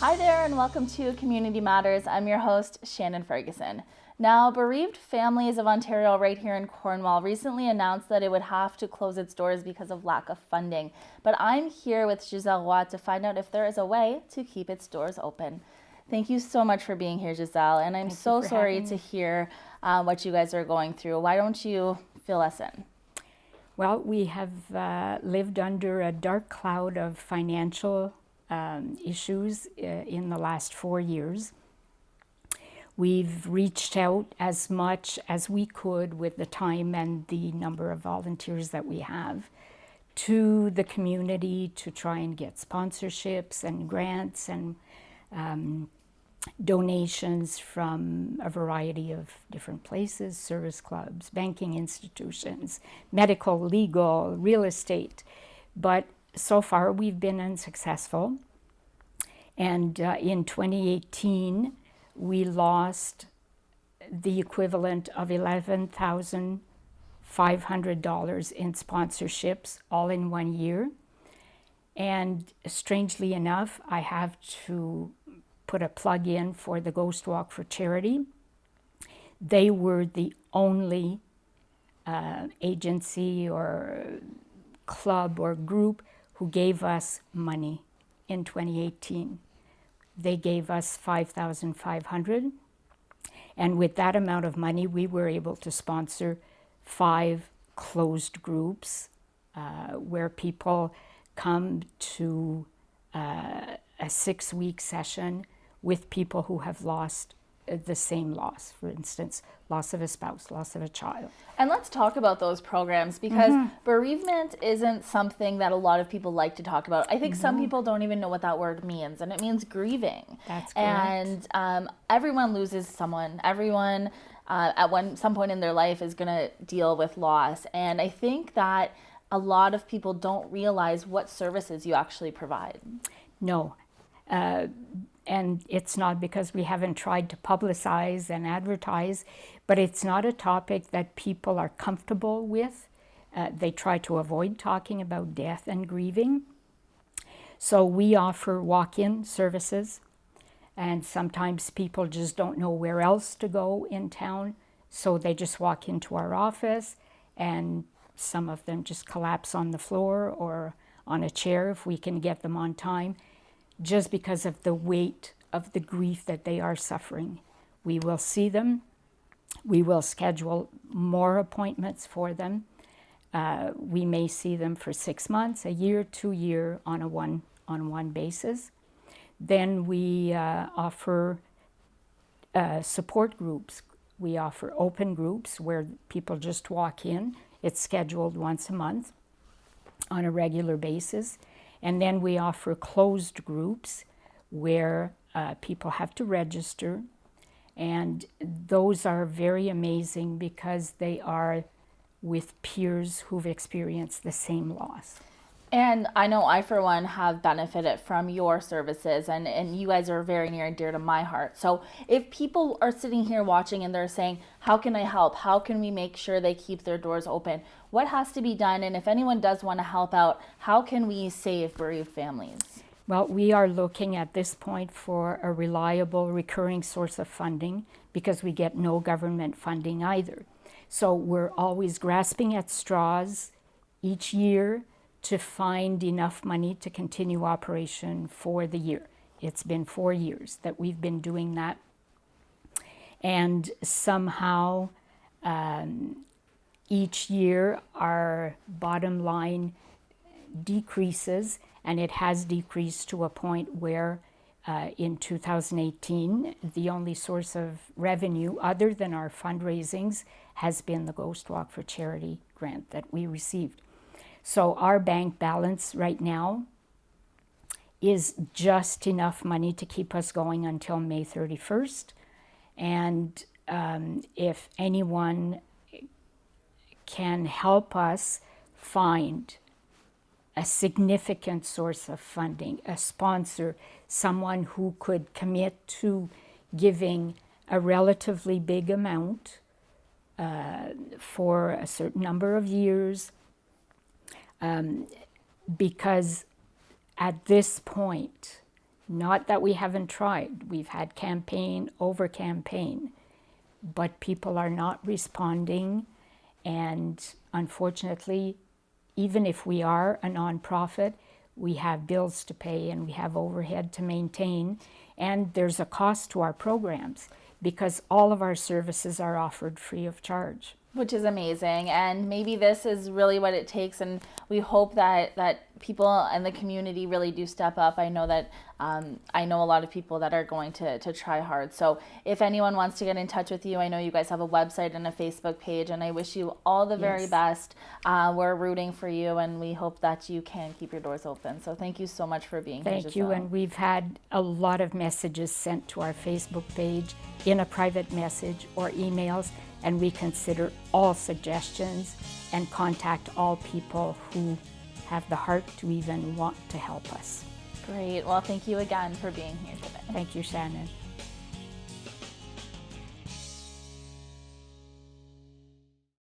Hi there and welcome to Community Matters. I'm your host, Shannon Ferguson. Now, Bereaved Families of Ontario right here in Cornwall recently announced that it would have to close its doors because of lack of funding. But I'm here with Giselle Roy to find out if there is a way to keep its doors open. Thank you so much for being here, Giselle, and I'm so sorry to hear what you guys are going through. Why don't you fill us in? Well, we have lived under a dark cloud of financial issues in the last 4 years. We've reached out as much as we could with the time and the number of volunteers that we have to the community to try and get sponsorships and grants and donations from a variety of different places, service clubs, banking institutions, medical, legal, real estate. But so far we've been unsuccessful. And in 2018, we lost the equivalent of $11,500 in sponsorships all in 1 year. And strangely enough, I have to put a plug in for the Ghost Walk for Charity. They were the only agency or club or group who gave us money in 2018. They gave us $5,500, and with that amount of money we were able to sponsor 5 closed groups where people come to a 6-week session with people who have lost the same loss, for instance, loss of a spouse, loss of a child. And let's talk about those programs because bereavement isn't something that a lot of people like to talk about. I think some people don't even know what that word means, and it means grieving. That's correct. And everyone loses someone. Everyone at some point in their life is going to deal with loss. And I think that a lot of people don't realize what services you actually provide. No. And it's not because we haven't tried to publicize and advertise, but it's not a topic that people are comfortable with. They try to avoid talking about death and grieving. So we offer walk-in services, and sometimes people just don't know where else to go in town, so they just walk into our office, and some of them just collapse on the floor or on a chair if we can get them on time, just because of the weight of the grief that they are suffering. We will see them. We will schedule more appointments for them. We may see them for 6 months, a year, 2 years on a one-on-one basis. Then we offer support groups. We offer open groups where people just walk in. It's scheduled once a month on a regular basis. And then we offer closed groups where people have to register. And those are very amazing because they are with peers who've experienced the same loss. And I know I, for one, have benefited from your services, and you guys are very near and dear to my heart. So if people are sitting here watching and they're saying, how can I help? How can we make sure they keep their doors open? What has to be done? And if anyone does want to help out, how can we save bereaved families? Well, we are looking at this point for a reliable, recurring source of funding because we get no government funding either. So we're always grasping at straws each year to find enough money to continue operation for the year. It's been 4 years that we've been doing that. And somehow each year our bottom line decreases, and it has decreased to a point where in 2018, the only source of revenue other than our fundraisings has been the Ghost Walk for Charity grant that we received. So our bank balance right now is just enough money to keep us going until May 31st. And if anyone can help us find a significant source of funding, a sponsor, someone who could commit to giving a relatively big amount for a certain number of years, because at this point, Not that we haven't tried. We've had campaign over campaign, but people are not responding. And unfortunately, even if we are a nonprofit, we have bills to pay and we have overhead to maintain. And there's a cost to our programs because all of our services are offered free of charge. Which is amazing, and maybe this is really what it takes, and we hope that people in the community really do step up. I know that I know a lot of people that are going to try hard. So if anyone wants to get in touch with you, I know you guys have a website and a Facebook page, and I wish you all the very best. We're rooting for you, and we hope that you can keep your doors open. So thank you so much for being here, Thank you, and we've had a lot of messages sent to our Facebook page in a private message or emails, and we consider all suggestions and contact all people who have the heart to even want to help us. Great. Well, thank you again for being here today. Thank you, Shannon.